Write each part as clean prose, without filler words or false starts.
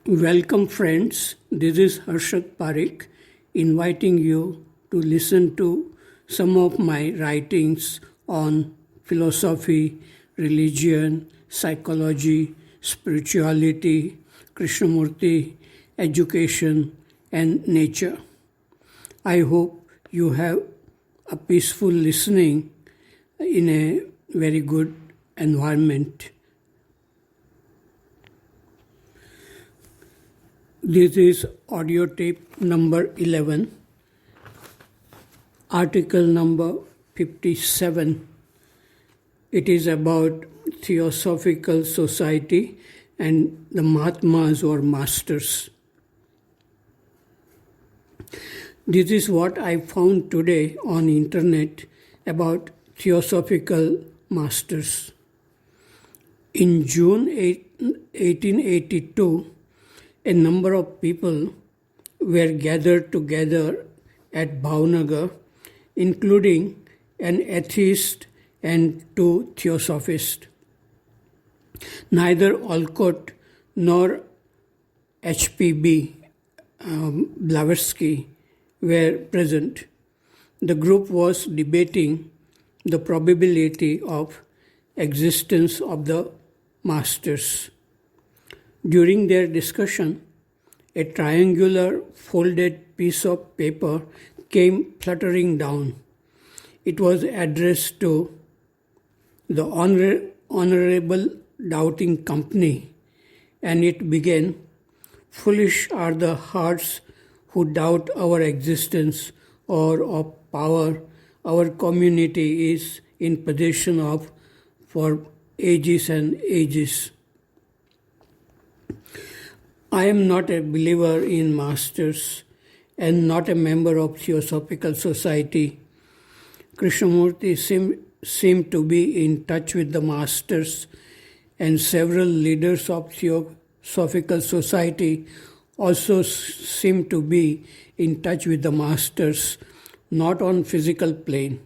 Welcome, friends. This is Harshad Parik inviting you to listen to some of my writings on philosophy, religion, psychology, spirituality, Krishnamurti, education, and nature. I hope you have a peaceful listening in a very good environment. This is audio tape number 11, article number 57. It is about Theosophical Society and the Mahatmas or Masters. This is what I found today on internet about Theosophical Masters. In June 1882, a number of people were gathered together at Bhavnagar, including an atheist and two theosophists. Neither Olcott nor H.P.B. Blavatsky were present. The group was debating the probability of existence of the masters. During their discussion, a triangular folded piece of paper came fluttering down. It was addressed to the Honorable Doubting Company, and it began, "Foolish are the hearts who doubt our existence or of power our community is in possession of for ages and ages." I am not a believer in masters and not a member of Theosophical Society. Krishnamurti seemed to be in touch with the masters, and several leaders of Theosophical Society also seem to be in touch with the masters, not on physical plane.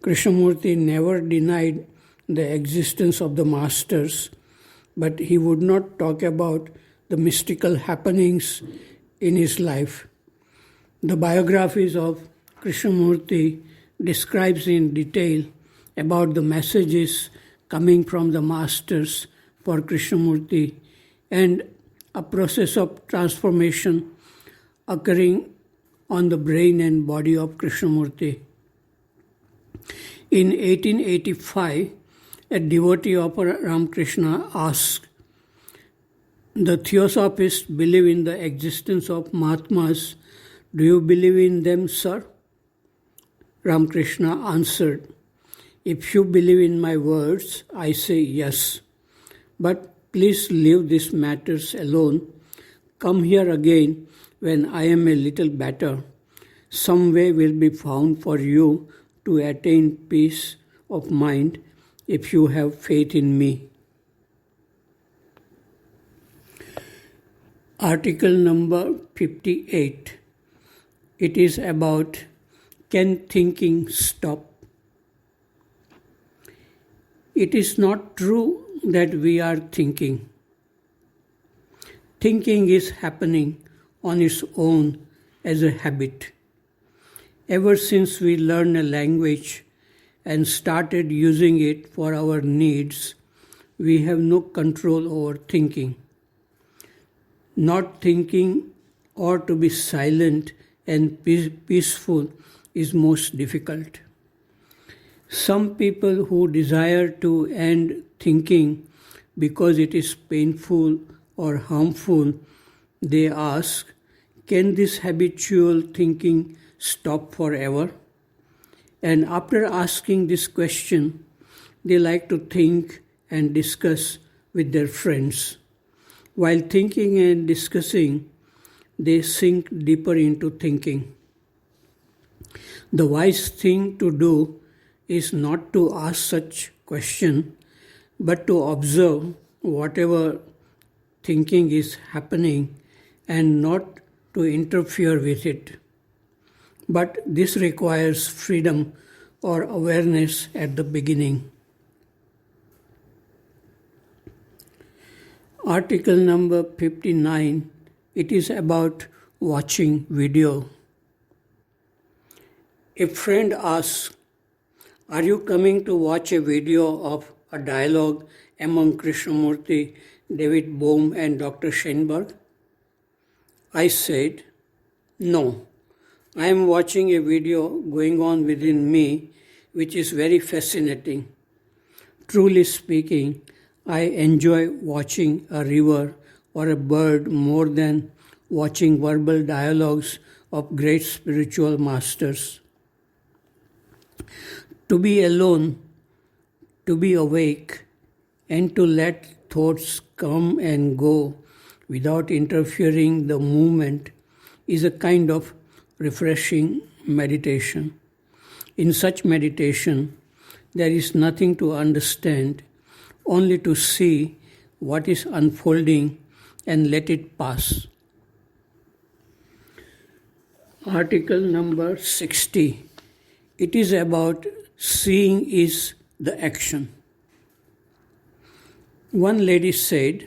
Krishnamurti never denied the existence of the masters, but he would not talk about the mystical happenings in his life. The biographies of Krishnamurti describes in detail about the messages coming from the masters for Krishnamurti and a process of transformation occurring on the brain and body of Krishnamurti. In 1885, a devotee of Ramakrishna asked, "The Theosophists believe in the existence of Mahatmas. Do you believe in them, sir?" Ramakrishna answered, "If you believe in my words, I say yes. But please leave these matters alone. Come here again when I am a little better. Some way will be found for you to attain peace of mind if you have faith in me." Article number 58. It is about, can thinking stop? It is not true that we are thinking. Thinking is happening on its own as a habit. Ever since we learned a language and started using it for our needs, we have no control over thinking. Not thinking or to be silent and peaceful is most difficult. Some people who desire to end thinking because it is painful or harmful, they ask, can this habitual thinking stop forever? And after asking this question, they like to think and discuss with their friends. While thinking and discussing, they sink deeper into thinking. The wise thing to do is not to ask such question, but to observe whatever thinking is happening and not to interfere with it. But this requires freedom or awareness at the beginning. Article number 59. It is about watching video. A friend asks, "Are you coming to watch a video of a dialogue among Krishnamurti, David Bohm and Dr. Schoenberg?" I said, "No, I am watching a video going on within me which is very fascinating. Truly speaking, I enjoy watching a river or a bird more than watching verbal dialogues of great spiritual masters. To be alone, to be awake, and to let thoughts come and go without interfering the movement is a kind of refreshing meditation. In such meditation, there is nothing to understand, only to see what is unfolding and let it pass." Article number 60. It is about seeing is the action. One lady said,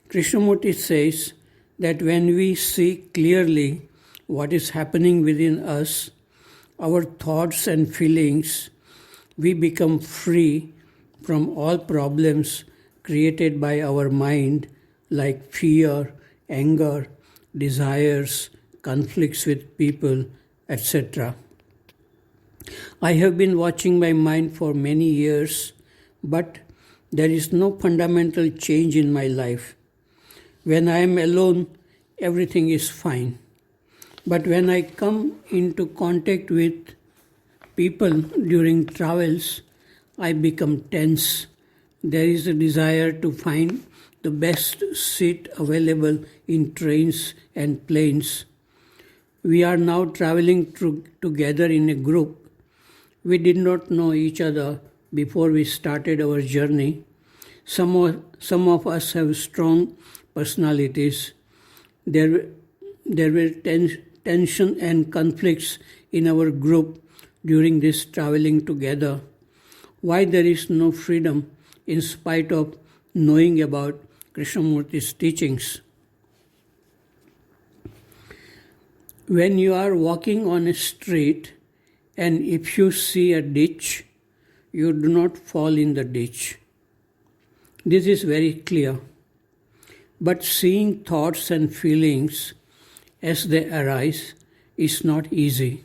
"Krishnamurti says that when we see clearly what is happening within us, our thoughts and feelings, we become free from all problems created by our mind like fear, anger, desires, conflicts with people, etc. I have been watching my mind for many years, but there is no fundamental change in my life. When I am alone, everything is fine. But when I come into contact with people during travels, I become tense. There is a desire to find the best seat available in trains and planes. We are now traveling together in a group. We did not know each other before we started our journey. Some of us have strong personalities. There were tension and conflicts in our group during this traveling together. Why there is no freedom in spite of knowing about Krishnamurti's teachings? When you are walking on a street and if you see a ditch, you do not fall in the ditch. This is very clear. But seeing thoughts and feelings as they arise is not easy.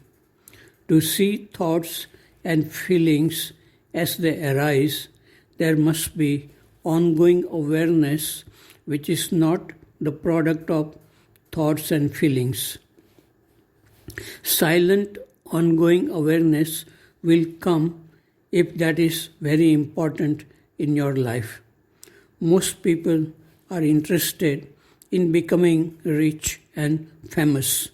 To see thoughts and feelings as they arise, there must be ongoing awareness which is not the product of thoughts and feelings. Silent, ongoing awareness will come if that is very important in your life. Most people are interested in becoming rich and famous.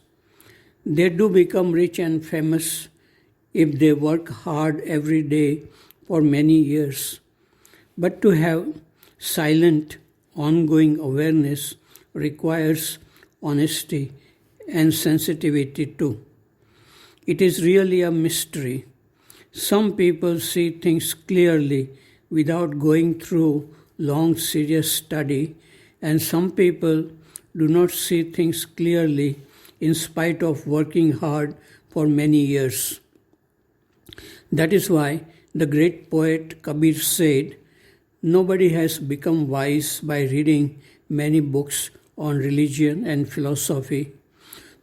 They do become rich and famous if they work hard every day for many years. But to have silent, ongoing awareness requires honesty and sensitivity too. It is really a mystery. Some people see things clearly without going through long, serious study, and some people do not see things clearly in spite of working hard for many years. That is why the great poet Kabir said, "Nobody has become wise by reading many books on religion and philosophy.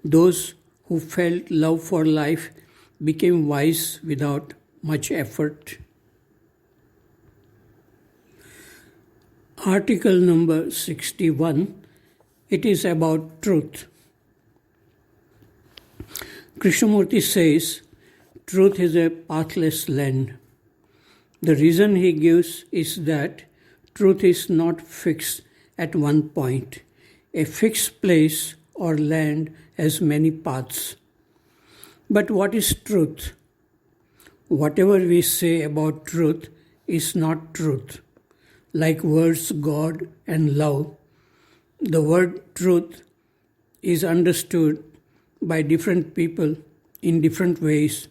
Those who felt love for life became wise without much effort." Article number 61. It is about truth. Krishnamurti says, truth is a pathless land. The reason he gives is that truth is not fixed at one point. A fixed place or land has many paths. But what is truth? Whatever we say about truth is not truth. Like words God and love, the word truth is understood by different people in different ways.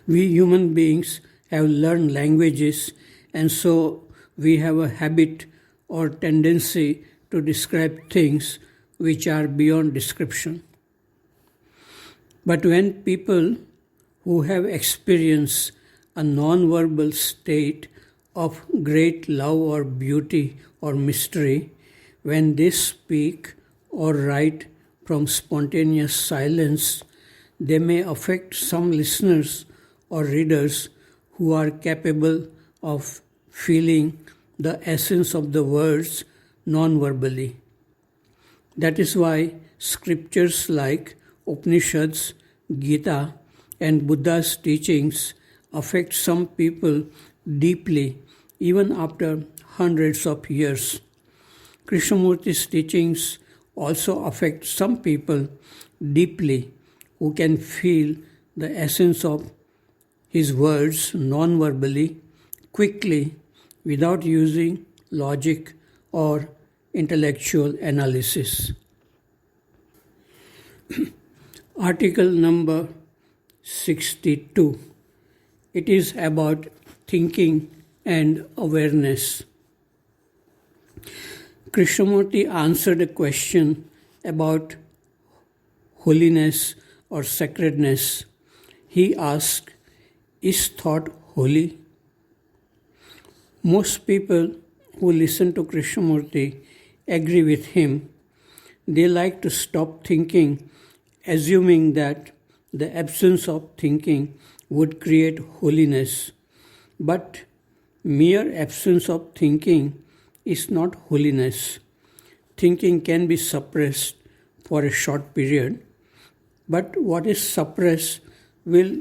We human beings have learned languages, and so we have a habit or tendency to describe things which are beyond description. But when people who have experienced a non-verbal state of great love or beauty or mystery, when they speak or write from spontaneous silence, they may affect some listeners or readers who are capable of feeling the essence of the words non-verbally. That is why scriptures like Upanishads, Gita, and Buddha's teachings affect some people deeply even after hundreds of years. Krishnamurti's teachings also affect some people deeply who can feel the essence of his words non-verbally, quickly, without using logic or intellectual analysis. Article number 62. It is about thinking and awareness. Krishnamurti answered a question about holiness or sacredness. He asked, "Is thought holy?" Most people who listen to Krishnamurti agree with him. They like to stop thinking, assuming that the absence of thinking would create holiness. But mere absence of thinking is not holiness. Thinking can be suppressed for a short period, but what is suppressed will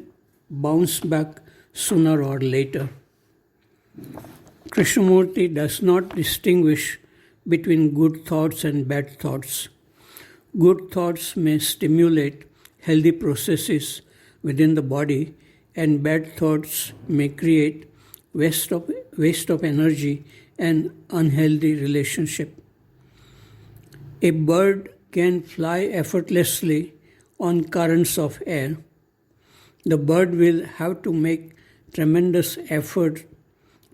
bounce back sooner or later. Krishnamurti does not distinguish between good thoughts and bad thoughts. Good thoughts may stimulate healthy processes within the body, and bad thoughts may create waste of energy and unhealthy relationship. A bird can fly effortlessly on currents of air. The bird will have to make tremendous effort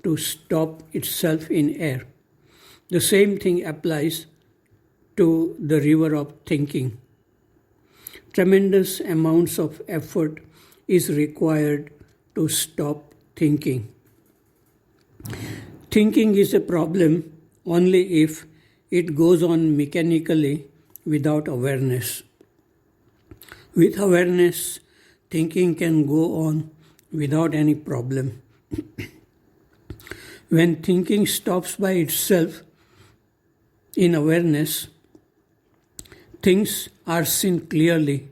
to stop itself in air. The same thing applies to the river of thinking. Tremendous amounts of effort is required to stop thinking. Thinking is a problem only if it goes on mechanically without awareness. With awareness, thinking can go on without any problem. When thinking stops by itself in awareness, things are seen clearly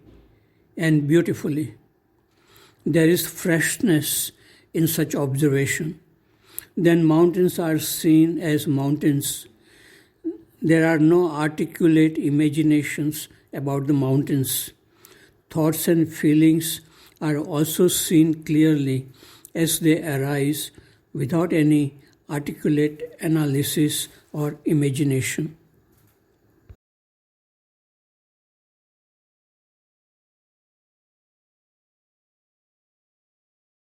and beautifully. There is freshness in such observation. Then mountains are seen as mountains. There are no articulate imaginations about the mountains. Thoughts and feelings are also seen clearly as they arise without any articulate analysis or imagination.